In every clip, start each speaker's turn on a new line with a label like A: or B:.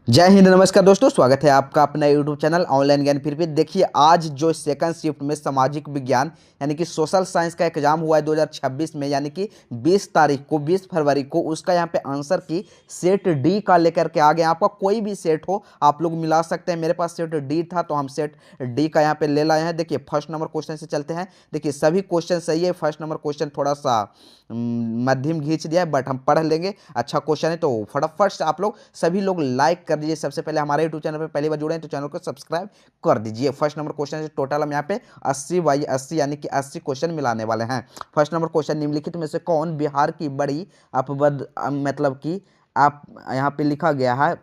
A: जय हिंद, नमस्कार दोस्तों, स्वागत है आपका अपना यूट्यूब चैनल ऑनलाइन ज्ञान। फिर भी देखिए, आज जो सेकंड शिफ्ट में सामाजिक विज्ञान यानी कि सोशल साइंस का एग्जाम हुआ है 2026 में, यानी कि 20 फरवरी को उसका यहाँ पे आंसर की सेट डी का लेकर के आ गए। आपका कोई भी सेट हो आप लोग मिला सकते हैं। मेरे पास सेट डी था तो हम सेट डी का यहाँ पे ले लाए हैं। देखिए, फर्स्ट नंबर क्वेश्चन से चलते हैं। देखिए, सभी क्वेश्चन सही है। फर्स्ट नंबर क्वेश्चन थोड़ा सा मध्यम घींच दिया है, बट हम पढ़ लेंगे। अच्छा क्वेश्चन है तो फटाफट से आप लोग सभी लोग लाइक कर दीजिए। सबसे पहले हमारे यूट्यूब चैनल पर पहली बार जुड़े हैं तो चैनल को सब्सक्राइब कर दीजिए। फर्स्ट नंबर क्वेश्चन से टोटल हम यहाँ पे 80/80 यानी कि 80 क्वेश्चन मिलाने वाले हैं। फर्स्ट नंबर क्वेश्चन, निम्नलिखित में से कौन बिहार की बड़ी अपवद मतलब कि आप यहाँ पे लिखा गया है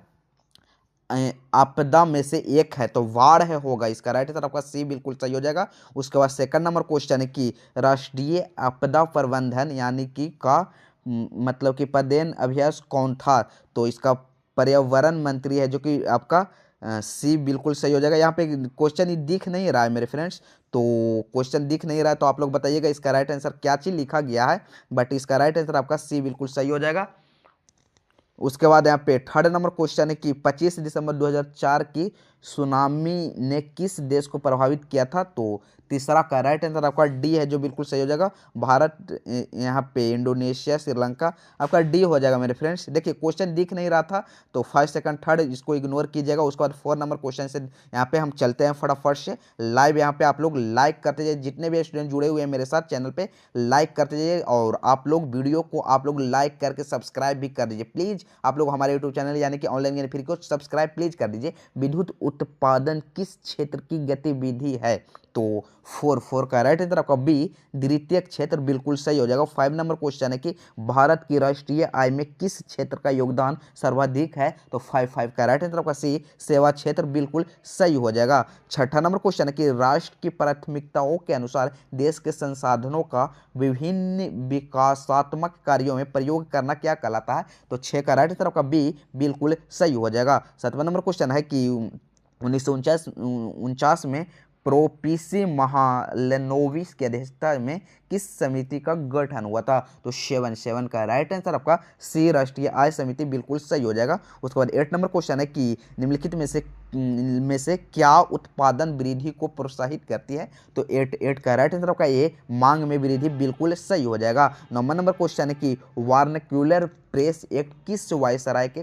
A: आपदा में से एक है, तो बाढ़ है होगा इसका राइट आंसर आपका सी बिल्कुल सही हो जाएगा। उसके बाद सेकंड नंबर क्वेश्चन है कि राष्ट्रीय आपदा प्रबंधन यानी कि का मतलब कि पदेन अभ्यास कौन था, तो इसका पर्यावरण मंत्री है, जो कि आपका सी बिल्कुल सही हो जाएगा। यहाँ पे क्वेश्चन ही दिख नहीं रहा है मेरे फ्रेंड्स, तो क्वेश्चन दिख नहीं रहा है तो आप लोग बताइएगा इसका राइट आंसर क्या चीज़ लिखा गया है, बट इसका राइट आंसर आपका सी बिल्कुल सही हो जाएगा। उसके बाद यहाँ पे थर्ड नंबर क्वेश्चन है कि 25 दिसंबर 2004 की सुनामी ने किस देश को प्रभावित किया था, तो तीसरा का राइट आंसर आपका डी है, जो बिल्कुल सही हो जाएगा। भारत, यहाँ पे इंडोनेशिया, श्रीलंका, आपका डी हो जाएगा मेरे फ्रेंड्स। देखिए, क्वेश्चन दिख नहीं रहा था तो फर्स्ट सेकंड थर्ड इसको इग्नोर कीजिएगा। उसके बाद फोर नंबर क्वेश्चन से यहाँ पे हम चलते हैं फटाफट से लाइव। यहाँ पे आप लोग लाइक करते जाइए, जितने भी स्टूडेंट जुड़े हुए हैं मेरे साथ चैनल पे लाइक करते जाइए, और आप लोग वीडियो को आप लोग लाइक करके सब्सक्राइब भी कर दीजिए प्लीज़। आप लोग हमारे यूट्यूब चैनल यानी कि ऑनलाइन ज्ञान फ्री को सब्सक्राइब प्लीज कर दीजिए। विद्युत उत्पादन किस क्षेत्र की गतिविधि है, तो फोर का राइट आंसर आपका बी द्वितीय क्षेत्र बिल्कुल सही हो जाएगा। फाइव नंबर क्वेश्चन है कि भारत की राष्ट्रीय आय में किस क्षेत्र का योगदान सर्वाधिक है, तो फाइव का राइट आंसर आपका सी सेवा क्षेत्र बिल्कुल सही हो जाएगा। छठा नंबर क्वेश्चन है कि राष्ट्र की प्राथमिकताओं के अनुसार देश के संसाधनों का विभिन्न विकासात्मक कार्यों में प्रयोग करना क्या कहलाता है, तो छः का राइट आंसर आपका बी बिल्कुल सही हो जाएगा। सातवां नंबर क्वेश्चन है कि 1949 में प्रोपीसी महालेनोविस की अध्यक्षता में किस समिति का गठन हुआ था, तो सेवन का राइट आंसर आपका सी राष्ट्रीय आय समिति बिल्कुल सही हो जाएगा। उसके बाद 8 नंबर क्वेश्चन है कि निम्नलिखित में से क्या उत्पादन वृद्धि को प्रोत्साहित करती है, तो एट का राइट आंसर आपका ए मांग में वृद्धि बिल्कुल सही हो जाएगा। 9 नंबर क्वेश्चन है कि वार्नाक्यूलर प्रेस एक्ट किस वायसराय के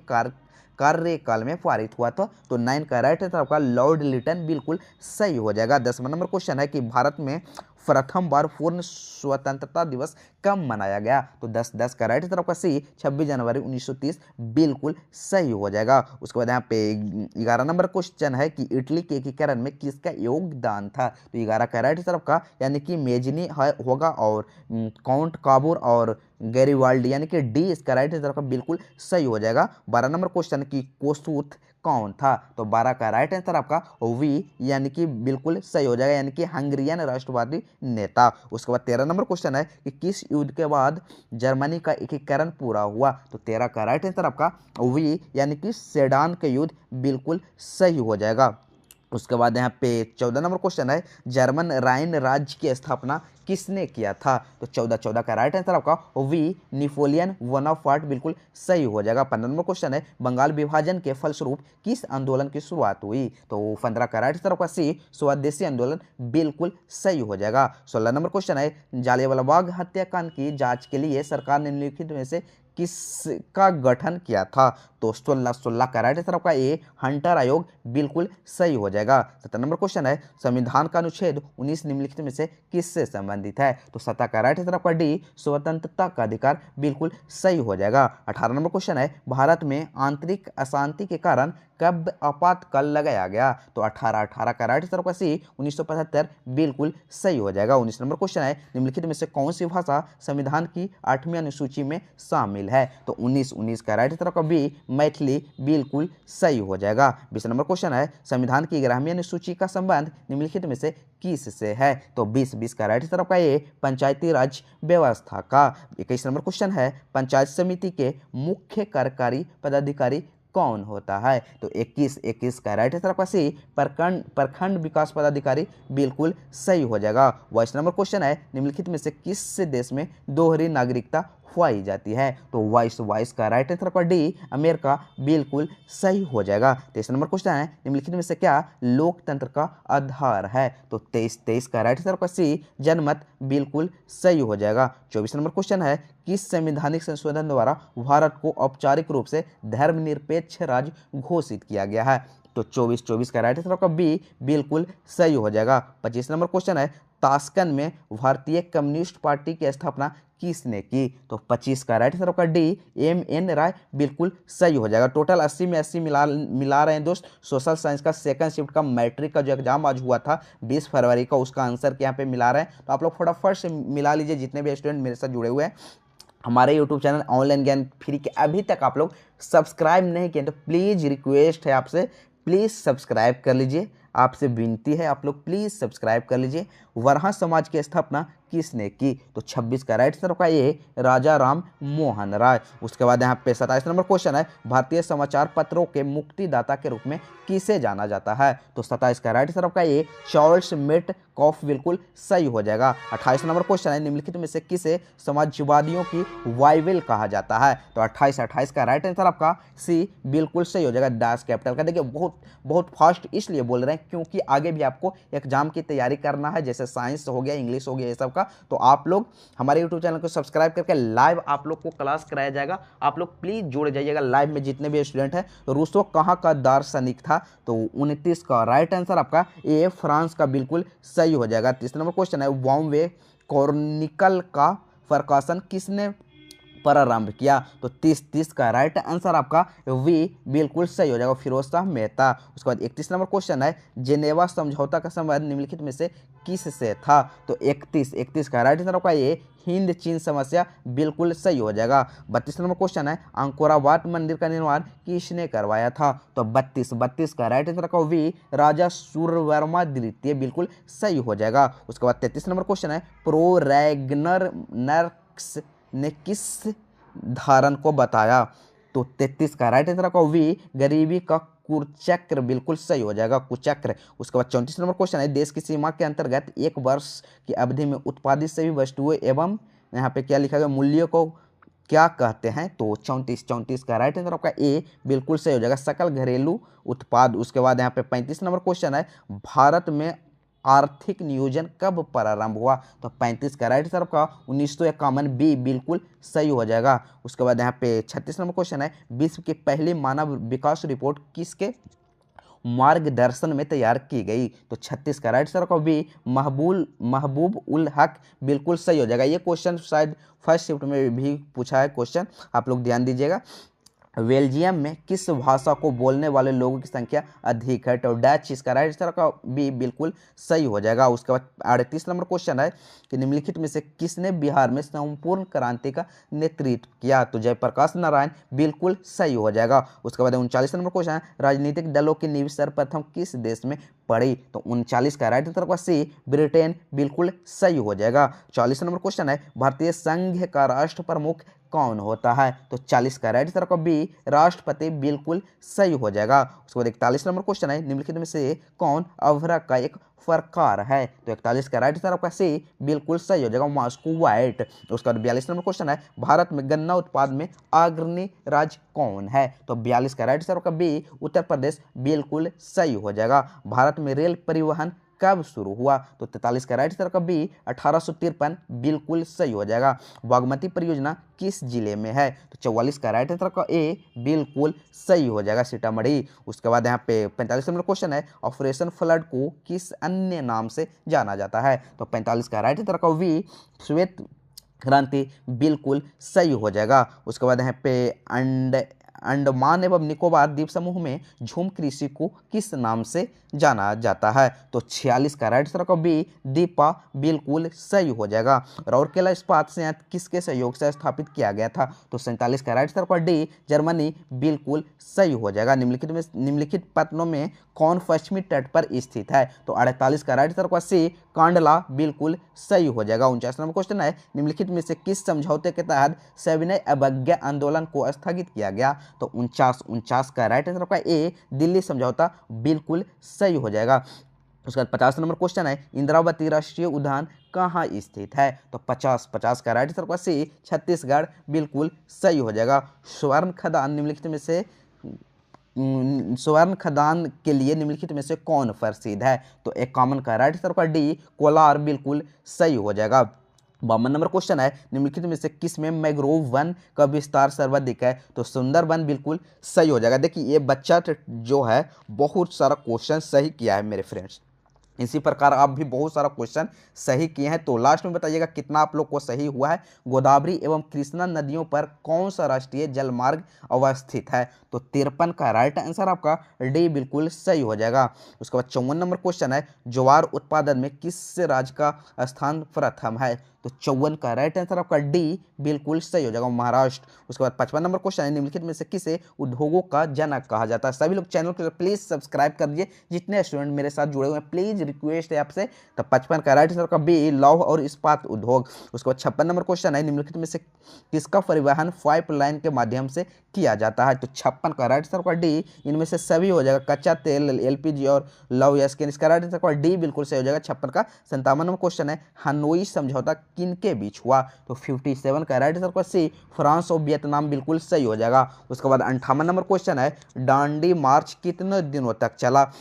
A: कार्यकाल में पारित हुआ था, तो 9 का राइट आंसर आपका लॉर्ड लिटन बिल्कुल सही हो जाएगा। 10वां नंबर क्वेश्चन है कि भारत में प्रथम बार पूर्ण स्वतंत्रता दिवस कब मनाया गया, तो 10 का राइट आंसर आपका सी 26 जनवरी 1930 बिल्कुल सही हो जाएगा। उसके बाद यहाँ पे 11 नंबर क्वेश्चन है कि इटली के एकीकरण में किसका योगदान था, तो 11 का राइट आंसर आपका यानी कि मेजनी होगा, और काउंट काबूर और गैरीवाल्डी यानी कि डी इसका राइट आंसर आपका बिल्कुल सही हो जाएगा। 12 नंबर क्वेश्चन की कोसूथ कौन था, तो 12 का राइट आंसर आपका वी यानी कि बिल्कुल सही हो जाएगा, यानी कि हंगरियन राष्ट्रवादी नेता। उसके बाद 13 नंबर क्वेश्चन है कि किस युद्ध के बाद जर्मनी का एकीकरण पूरा हुआ, तो 13 का राइट आंसर आपका वी यानी कि सेडान के युद्ध बिल्कुल सही हो जाएगा। उसके बाद यहाँ पे 14 नंबर क्वेश्चन है जर्मन राइन राज्य की स्थापना किसने किया था, तो 14 का राइट आंसर आपका वी नेपोलियन बोनापार्ट बिल्कुल सही हो जाएगा। 15 नंबर क्वेश्चन है बंगाल विभाजन के फलस्वरूप किस आंदोलन की शुरुआत हुई, तो 15 का राइट आंसर आपका सी स्वदेशी आंदोलन बिल्कुल सही हो जाएगा। 16 नंबर क्वेश्चन है जालियांवाला बाग हत्याकांड की जांच के लिए सरकार ने निम्नलिखित में से किसका गठन किया था, तो 16 का राइट आंसर आपका ए हंटर आयोग बिल्कुल सही हो जाएगा। 17 नंबर क्वेश्चन है संविधान का अनुच्छेद 19 निम्नलिखित में से किससे संबंधित है, तो 17 का राइट आंसर आपका डी स्वतंत्रता का अधिकार बिल्कुल सही हो जाएगा। 18 नंबर क्वेश्चन है भारत में आंतरिक अशांति के कारण कब आपातकाल लगाया गया, तो 18 का राइट आंसर आपका सी 1975 बिल्कुल सही हो जाएगा। 19 नंबर क्वेश्चन है निम्नलिखित में से कौन सी भाषा संविधान की 8वीं अनुसूची में शामिल है, तो 19 का राइट आंसर आपका बी मैथिली बिल्कुल सही हो जाएगा। 20 नंबर क्वेश्चन है संविधान की 11वीं अनुसूची का संबंध निम्नलिखित में से किससे है, तो 20 का राइट आंसर आपका ए पंचायती राज व्यवस्था का। 21 नंबर क्वेश्चन है पंचायत समिति के मुख्य कार्यकारी पदाधिकारी कौन होता है, तो 21 का राइट आंसर आपका सी प्रखंड विकास पदाधिकारी बिल्कुल सही हो जाएगा। 22 नंबर क्वेश्चन है निम्नलिखित में से किस देश में दोहरी नागरिकता खुआई जाती है। तो वाइस वाइस का राइट आंसर आपका डी अमेरिका बिल्कुल सही हो जाएगा। 23 नंबर क्वेश्चन है, निम्नलिखित में से क्या लोकतंत्र का आधार है? तो 23 का राइट आंसर आपका सी जनमत बिल्कुल सही हो जाएगा। 24 नंबर क्वेश्चन है, किस संवैधानिक संशोधन द्वारा भारत को औपचारिक रूप से धर्मनिरपेक्ष राज्य घोषित किया गया है? तो 24 का राइट आंसर आपका बी बिल्कुल सही हो जाएगा। 25 नंबर क्वेश्चन है, ताशकंद में भारतीय कम्युनिस्ट पार्टी की स्थापना किसने की? तो 25 का राइट आंसर आपका डी MN राय बिल्कुल सही हो जाएगा। टोटल 80 में 80 मिला रहे हैं दोस्त। सोशल साइंस का सेकंड शिफ्ट का मैट्रिक का जो एग्जाम आज हुआ था 20 फरवरी का, उसका आंसर के यहाँ पे मिला रहे हैं। तो आप लोग फटाफट से मिला लीजिए जितने भी स्टूडेंट मेरे साथ जुड़े हुए हैं। हमारे YouTube चैनल ऑनलाइन ज्ञान फ्री के अभी तक आप लोग सब्सक्राइब नहीं किए तो प्लीज़ रिक्वेस्ट है आपसे, प्लीज़ सब्सक्राइब कर लीजिए। आपसे विनती है आप लोग प्लीज़ सब्सक्राइब कर लीजिए। वरहा समाज की स्थापना किसने की? तो 26 का राइट आंसर का ये राजा राम मोहन राय। उसके बाद यहाँ पे 27 नंबर क्वेश्चन है, भारतीय समाचार पत्रों के मुक्तिदाता के रूप में किसे जाना जाता है? तो 27 का राइट आंसर का ये चार्ल्स मेटकॉफ बिल्कुल सही हो जाएगा। 28 नंबर क्वेश्चन है, निम्नलिखित में से किसे समाजवादियों की बाइबल कहा जाता है? तो 28 का राइट आंसर आपका सी बिल्कुल सही हो जाएगा। दास कैपिटल का देखिए बहुत फास्ट इसलिए बोल रहे हैं क्योंकि आगे भी आपको एग्जाम की तैयारी करना है, जैसे साइंस हो गया, इंग्लिश हो गया, ये सब का। तो आप लोग हमारे यूट्यूब चैनल को सब्सक्राइब करके लाइव आप लोग को क्लास कराया जाएगा। आप लोग प्लीज जुड़ जाइएगा लाइव में जितने भी स्टूडेंट हैं। रूसो कहाँ का दार्शनिक था? तो 29 का राइट आंसर आपका ए फ्रांस का बिल्कुल सही हो जाएगा। 30 नंबर क्वेश्चन है, बॉम्बे क्रॉनिकल का प्रकाशन किसने प्रारंभ किया? तो 30 का राइट आंसर आपका वी बिल्कुल सही हो जाएगा, फिरोज शाह मेहता। उसके बाद 31 नंबर क्वेश्चन है, जेनेवा समझौता का संबंध निम्नलिखित में से किससे था? तो 31 का राइट आंसर आपका ये हिंद चीन समस्या बिल्कुल सही हो जाएगा। 32 नंबर क्वेश्चन है, अंकोरावाट मंदिर का निर्माण किसने करवाया था? तो 32 का राइट आंसर का वी राजा सूर्यवर्मा द्वितीय बिल्कुल सही हो जाएगा। उसके बाद 33 नंबर क्वेश्चन है, प्रोरैग्नर नर्क्स ने किस धारण को बताया? तो 33 का राइट आंसर आपका वी गरीबी का कुचक्र बिल्कुल सही हो जाएगा, कुचक्र। उसके बाद 34 नंबर क्वेश्चन है, देश की सीमा के अंतर्गत एक वर्ष की अवधि में उत्पादित सभी वस्तुएं एवं यहाँ पे क्या लिखा गया मूल्यों को क्या कहते हैं? तो 34 का राइट आंसर आपका ए बिल्कुल सही हो जाएगा, सकल घरेलू उत्पाद। उसके बाद यहाँ पे 35 नंबर क्वेश्चन है, भारत में आर्थिक नियोजन कब प्रारंभ हुआ? तो 35 का राइट आंसर आपका 1951 बी बिल्कुल सही हो जाएगा। उसके बाद यहाँ पे 36 नंबर क्वेश्चन है, विश्व की पहली मानव विकास रिपोर्ट किसके मार्गदर्शन में तैयार की गई? तो 36 का राइट आंसर आपका बी महबूब उल हक बिल्कुल सही हो जाएगा। ये क्वेश्चन शायद फर्स्ट शिफ्ट में भी पूछा है क्वेश्चन, आप लोग ध्यान दीजिएगा। बेल्जियम में किस भाषा को बोलने वाले लोगों की संख्या अधिक है? तो डच, इसका राइट आंसर का बी बिल्कुल सही हो जाएगा। उसके बाद 38 नंबर क्वेश्चन है कि निम्नलिखित में से किसने बिहार में संपूर्ण क्रांति का नेतृत्व किया? तो जयप्रकाश नारायण बिल्कुल सही हो जाएगा। उसके बाद 39 नंबर क्वेश्चन है, राजनीतिक दलों की नींव सर्वप्रथम किस देश में पड़ी? तो 39 का राइट आंसर का सी ब्रिटेन बिल्कुल सही हो जाएगा। 40 नंबर क्वेश्चन है, भारतीय संघ का राष्ट्र प्रमुख कौन होता है? तो 40 का राइट आंसर का बी राष्ट्रपति बिल्कुल सही हो जाएगा। उसके बाद 41 नंबर क्वेश्चन है, निम्नलिखित में से कौन अभ्रक का एक प्रकार है? तो 41 का राइट आंसर आपका सी बिल्कुल सही हो जाएगा, मॉस्को व्हाइट। उसके बाद 42 नंबर क्वेश्चन है, भारत में गन्ना उत्पाद में अग्रणी राज्य कौन है? तो 42 का राइट आंसर आपका बी उत्तर प्रदेश बिल्कुल सही हो जाएगा। भारत में रेल परिवहन कब शुरू हुआ? तो 43 का राइट आंसर का बी 1853 बिल्कुल सही हो जाएगा। बागमती परियोजना किस जिले में है? तो 44 का राइट आंसर का ए बिल्कुल सही हो जाएगा, सीतामढ़ी। उसके बाद यहाँ पे 45 नंबर क्वेश्चन है, ऑपरेशन फ्लड को किस अन्य नाम से जाना जाता है? तो 45 का राइट आंसर का वी श्वेत क्रांति बिल्कुल सही हो जाएगा। उसके बाद यहाँ पे अंडमान एवं निकोबार द्वीप समूह में झूम कृषि को किस नाम से जाना जाता है? तो 46 का राइट आंसर का बी दीपा बिल्कुल सही हो जाएगा। राउरकेला इस्पात संयंत्र किसके सहयोग से स्थापित किया गया था? तो 47 का राइट आंसर का डी जर्मनी बिल्कुल सही हो जाएगा। निम्नलिखित पत्तनों में कौन पश्चिमी तट पर स्थित है? तो 48 का राइट आंसर का सी कांडला बिल्कुल सही हो जाएगा। 49 नंबर क्वेश्चन है, निम्नलिखित में से किस समझौते के तहत सविनय अवज्ञा आंदोलन को स्थगित किया गया? तो 49 का राइट आंसर आपका ए दिल्ली समझौता बिल्कुल सही हो जाएगा। उसके बाद 50 नंबर क्वेश्चन है, इंद्रावती राष्ट्रीय उद्यान कहाँ स्थित है? तो 50 का राइट आंसर सी छत्तीसगढ़ बिल्कुल सही हो जाएगा। स्वर्ण खदान निम्नलिखित में से स्वर्ण खदान के लिए निम्नलिखित में से कौन प्रसिद्ध है? तो 51 का राइट आंसर डी कोलार बिल्कुल सही हो जाएगा। 52 नंबर क्वेश्चन है, निम्नलिखित में से किस में मैंग्रोव वन का विस्तार सर्वाधिक है? तो सुंदरबन बिल्कुल सही हो जाएगा। देखिए ये बच्चा जो है बहुत सारा क्वेश्चन सही किया है मेरे फ्रेंड्स, इसी प्रकार आप भी बहुत सारा क्वेश्चन सही किए हैं। तो लास्ट में बताइएगा कितना आप लोग को सही हुआ है। गोदावरी एवं कृष्णा नदियों पर कौन सा राष्ट्रीय जलमार्ग अवस्थित है? तो 53 का राइट आंसर आपका डी बिल्कुल सही हो जाएगा। उसके बाद 54 नंबर क्वेश्चन है, ज्वार उत्पादन में किस राज्य का स्थान प्रथम है? तो 54 का राइट आंसर आपका डी बिल्कुल सही हो जाएगा, महाराष्ट्र। उसके बाद 55 नंबर क्वेश्चन है, निम्नलिखित में से किसे उद्योगों का जनक कहा जाता है? सभी लोग चैनल को प्लीज सब्सक्राइब कर दीजिए, जितने स्टूडेंट मेरे साथ जुड़े हुए हैं प्लीज रिक्वेस्ट है आपसे। तो 55 का राइट आंसर का बी लौह और इस्पात उद्योग। उसके बाद 56 नंबर क्वेश्चन है, निम्नलिखित में से किसका परिवहन पाइपलाइन के माध्यम से किया जाता है? तो 56 का राइट आंसर का डी इनमें से सभी हो जाएगा, कच्चा तेल, एलपीजी और लौह या स्किन। इसका राइट आंसर का डी बिल्कुल सही हो जाएगा 56 का। 57 नंबर क्वेश्चन है, हनोई समझौता किनके बीच हुआ? तो 57 का राइट आंसर का सी फ्रांस और वियतनाम बिल्कुल सही हो जाएगा। उसके बाद 58 नंबर क्वेश्चन है, दांडी मार्च कितने दिनों तक चला?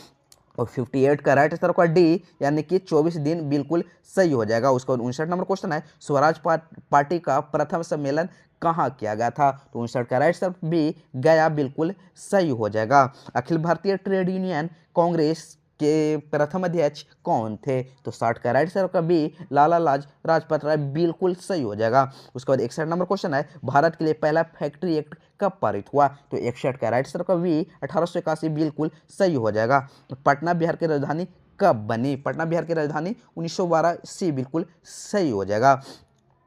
A: और 58 का राइट आंसर का डी यानी कि 24 दिन बिल्कुल सही हो जाएगा। उसके बाद 59 नंबर क्वेश्चन है, स्वराज पार्टी का प्रथम सम्मेलन कहाँ किया गया था? तो 59 का राइट आंसर बी गया बिल्कुल सही हो जाएगा। अखिल भारतीय ट्रेड यूनियन कांग्रेस के प्रथम अध्यक्ष कौन थे? तो 60 का राइट आंसर का बी लाला लाजपत राय बिल्कुल सही हो जाएगा। उसके बाद 61 नंबर क्वेश्चन है, भारत के लिए पहला फैक्ट्री एक्ट कब पारित हुआ? तो 61 का राइट आंसर का बी 1881 बिल्कुल सही हो जाएगा। पटना बिहार की राजधानी कब बनी? पटना बिहार की राजधानी 1912 सी बिल्कुल सही हो जाएगा।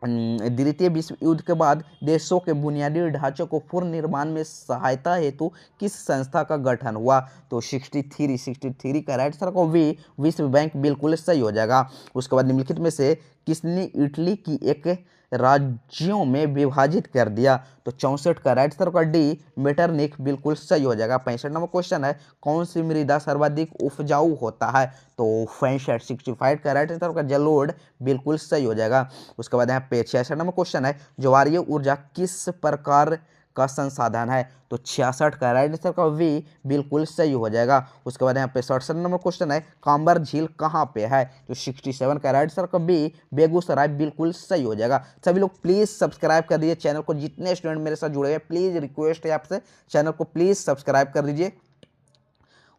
A: द्वितीय विश्व युद्ध के बाद देशों के बुनियादी ढांचे को पुनर्निर्माण में सहायता हेतु किस संस्था का गठन हुआ? तो 63 का राइट आंसर को वी विश्व बैंक बिल्कुल सही हो जाएगा। उसके बाद निम्नलिखित में से किसने इटली की एक राज्यों में विभाजित कर दिया? तो 64 का राइट आंसर का डी मेटरनिख बिल्कुल सही हो जाएगा। 65 नंबर क्वेश्चन है, कौन सी मृदा सर्वाधिक उपजाऊ होता है? तो 65 का राइट आंसर का जलोढ़ बिल्कुल सही हो जाएगा। उसके बाद यहाँ पे 66 नंबर क्वेश्चन है, ज्वारीय ऊर्जा किस प्रकार का संसाधन है? तो 66 का राइट आंसर का वी बिल्कुल सही हो जाएगा। उसके बाद यहाँ पे 67 नंबर क्वेश्चन है, कांबर झील कहाँ पे है? तो 67 का राइट आंसर का बी बेगूसराय बिल्कुल सही हो जाएगा। सभी लोग प्लीज सब्सक्राइब कर दीजिए चैनल को, जितने स्टूडेंट मेरे साथ जुड़े हुए प्लीज रिक्वेस्ट है आपसे चैनल को प्लीज सब्सक्राइब कर दीजिए।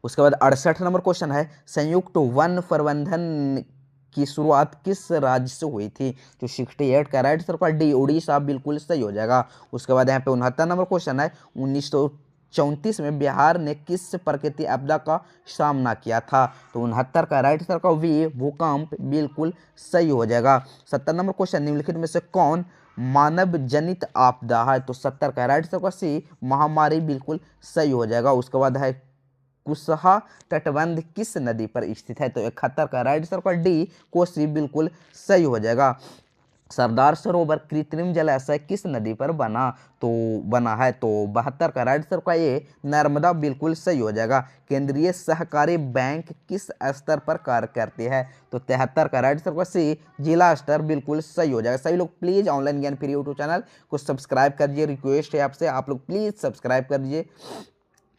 A: उसके बाद 68 नंबर क्वेश्चन है, संयुक्त वन प्रबंधन की शुरुआत किस राज्य से हुई थी? तो 68 का राइट आंसर का डी उड़ीसा बिल्कुल सही हो जाएगा। उसके बाद यहाँ पे 69 नंबर क्वेश्चन है, 1934 में बिहार ने किस प्रकृति आपदा का सामना किया था? तो 69 का राइट आंसर का वी भूकंप बिल्कुल सही हो जाएगा। 70 नंबर क्वेश्चन, निम्नलिखित में से कौन मानव जनित आपदा है? तो 70 का राइट आंसर का सी महामारी बिल्कुल सही हो जाएगा। उसके बाद है कुशहा तटबंध किस नदी पर स्थित है? तो 71 का राइट आंसर का डी कोसी बिल्कुल सही हो जाएगा। सरदार सरोवर कृत्रिम जलाशय किस नदी पर बना है? तो 72 का राइट आंसर का ये नर्मदा बिल्कुल सही हो जाएगा। केंद्रीय सहकारी बैंक किस स्तर पर कार्य करती है? तो 73 का राइट आंसर का सी जिला स्तर बिल्कुल सही हो जाएगा। सभी लोग प्लीज ऑनलाइन ज्ञान फ्री यूट्यूब चैनल को सब्सक्राइब कर दीजिए, रिक्वेस्ट है आपसे आप लोग प्लीज सब्सक्राइब कर दीजिए,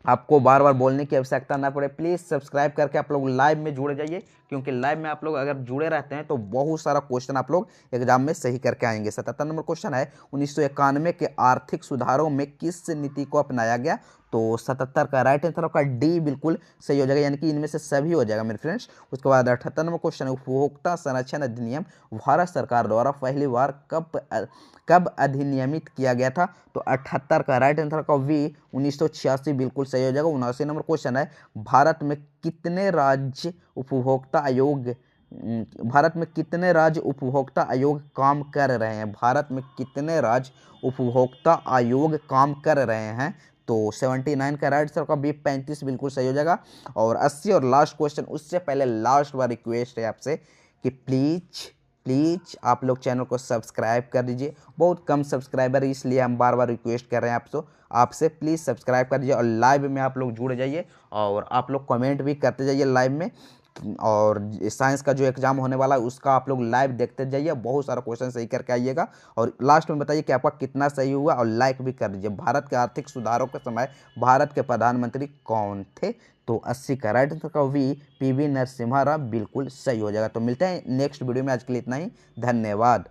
A: आपको बार बार बोलने की आवश्यकता ना पड़े। प्लीज़ सब्सक्राइब करके आप लोग लाइव में जुड़े जाइए, क्योंकि लाइव में आप लोग अगर जुड़े रहते हैं तो बहुत सारा क्वेश्चन आप लोग एग्जाम में सही करके आएंगे। 77 नंबर क्वेश्चन है, 1991 के आर्थिक सुधारों में किस नीति को अपनाया गया? तो 77 का राइट आंसर आपका डी बिल्कुल सही हो जाएगा, यानी कि इनमें से सभी हो जाएगा मेरे फ्रेंड्स। उसके बाद 78 नंबर क्वेश्चन है, उपभोक्ता संरक्षण अधिनियम भारत सरकार द्वारा पहली बार कब अधिनियमित किया गया था? तो 78 का राइट आंसर का वी 1986 बिल्कुल सही हो जाएगा। 79 नंबर क्वेश्चन है, भारत में कितने राज्य उपभोक्ता आयोग काम कर रहे हैं? भारत में कितने राज्य उपभोक्ता आयोग काम कर रहे हैं? तो 79 का राइट आंसर का बी 35 बिल्कुल सही हो जाएगा। और 80 और लास्ट क्वेश्चन, उससे पहले लास्ट बार रिक्वेस्ट है आपसे कि प्लीज़ आप लोग चैनल को सब्सक्राइब कर दीजिए। बहुत कम सब्सक्राइबर है, इसलिए हम बार बार रिक्वेस्ट कर रहे हैं आपसे प्लीज़ सब्सक्राइब कर दीजिए और लाइव में आप लोग जुड़ जाइए और आप लोग कमेंट भी करते जाइए लाइव में। और साइंस का जो एग्जाम होने वाला है उसका आप लोग लाइव देखते जाइए, बहुत सारा क्वेश्चन सही करके आइएगा। और लास्ट में बताइए कि आपका कितना सही हुआ, और लाइक भी कर दीजिए। भारत के आर्थिक सुधारों के समय भारत के प्रधानमंत्री कौन थे? तो 80 का राइट आंसर का वी पीवी नरसिम्हा राव बिल्कुल सही हो जाएगा। तो मिलते हैं नेक्स्ट वीडियो में, आज के लिए इतना ही, धन्यवाद।